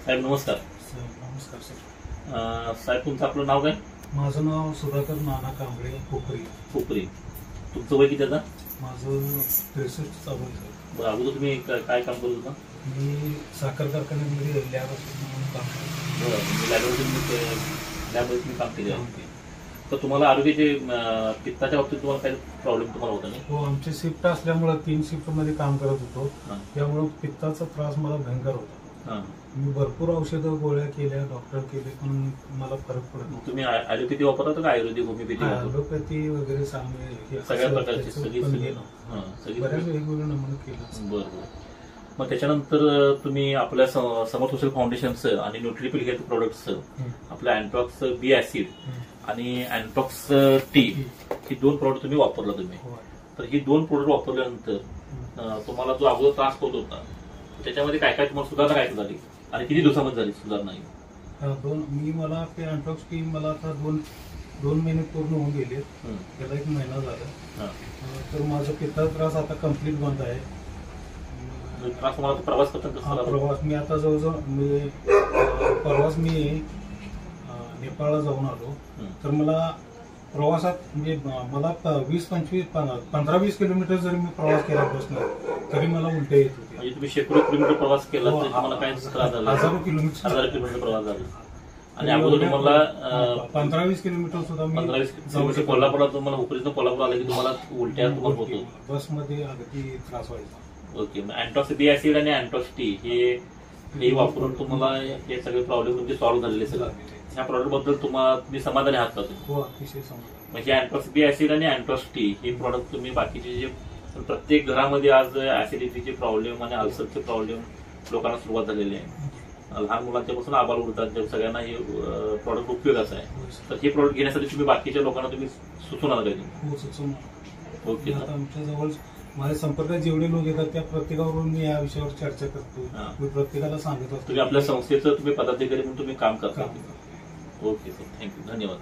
साहेब नमस्कार. नमस्कार सर. साहेब तुमचं आपलं नाव काय? माझं नाव सुधाकर नाना कांबळे खोपरी. तुमचं वय किती आता? माझं 63 चालू आहे. बरं, अगोदर तुम्ही काय काम करत होता? मी साखर कारखान्यामध्ये लॅब म्हणून काम करतो. बरं, लॅबमध्ये तुम्ही काम केले आहे. तर तुम्हाला आरोग्याचे पित्ताच्या बाबतीत तुम्हाला काही प्रॉब्लेम तुम्हाला होता नाही? हो, आमची शिफ्ट असल्यामुळे 3 शिफ्टमध्ये काम करत होतो. त्यामुळे पित्ताचा त्रास मला भयंकर होता. मी भरपूर औषधं गोळ्या केल्या, डॉक्टर केले, पण मला फरक पडत नाही. तुम्ही ॲलोपॅथी वापरता का आयुर्वेदिक होमिओपॅथी? ॲलोपॅथी वगैरे सगळ्या प्रकारची सगळी बऱ्याच वेगवेगळे नमुने केलं. बरोबर. मग त्याच्यानंतर तुम्ही आपल्या समर सोशल फाउंडेशनचं आणि न्यूट्रिपल हेल्थ प्रोडक्टचं आपलं अँटॉक्स बी ऍसिड आणि अँटॉक्स टी ही 2 प्रोडक्ट तुम्ही वापरला तुम्ही. तर ही 2 प्रोडक्ट वापरल्यानंतर तुम्हाला जो अगोदर त्रास होत होता त्याच्यामध्ये काय काय तुम्हाला सुधारणा काय झाली आणि किती दिवसामध्ये झाली सुधारणा? मला ते अँटॉक्स टी मला आता 2 महिने पूर्ण होऊन गेले. त्याला 1 महिना झाला. तर माझा पित्ताचा त्रास आता कम्प्लीट बंद आहे. प्रवास करताना प्रवास मी आता जवळजवळ परवाच मी नेपाळला जाऊन आलो. तर मला प्रवासात म्हणजे मला 15-20 किलोमीटर जरी मी प्रवास केला बसनं तरी मला उलट्या येत होते. म्हणजे तुम्ही शेकडो किलोमीटर प्रवास केला तर तुम्हाला काय त्रास झाला? हजारो किलोमीटर प्रवास झाला. आणि अगोदर तुम्हाला 15-20 किलोमीटर सुद्धा 15-20 किलोमीटर कोल्हापूरला तुम्हाला उपरीतनं कोल्हापूर आलं की तुम्हाला उलट्या तुम्हाला होतो? बसमध्ये अगदी त्रास व्हायचा. ओके. मग अँटॉक्स बी ऍसिड आणि अँटॉक्स टी हे वापरून तुम्हाला हे सगळे प्रॉब्लेम तुमचे सॉल्व्ह झालेले सगळं. ह्या प्रॉडक्ट बद्दल तुम्ही समाधानी आहात का? हो, अतिशय समाधानी. म्हणजे अँटॉक्स बी ऍसिड आणि अँटॉक्स टी हे प्रॉडक्ट तुम्ही बाकीचे जे प्रत्येक घरामध्ये आज ऍसिडिटीचे प्रॉब्लेम आणि अल्सरचे प्रॉब्लेम लोकांना सुरुवात झालेली आहे. लहान मुलांच्या पासून आबाल वृद्धांच्या सगळ्यांना हे प्रॉडक्ट उपयोगाचं आहे. तर हे प्रॉडक्ट घेण्यासाठी तुम्ही बाकीच्या लोकांना तुम्ही सुचवणार काय? हो, सुचवणार. ओके. आमच्या जवळ माझ्या संपर्कात जेवढे लोक येतात त्या प्रत्येकावरून मी या विषयावर चर्चा करतो. मी प्रत्येकाला सांगत असतो. तुम्ही आपल्या संस्थेचं तुम्ही पदाधिकारी म्हणून तुम्ही काम करता. ओके सर, थँक्यू, धन्यवाद.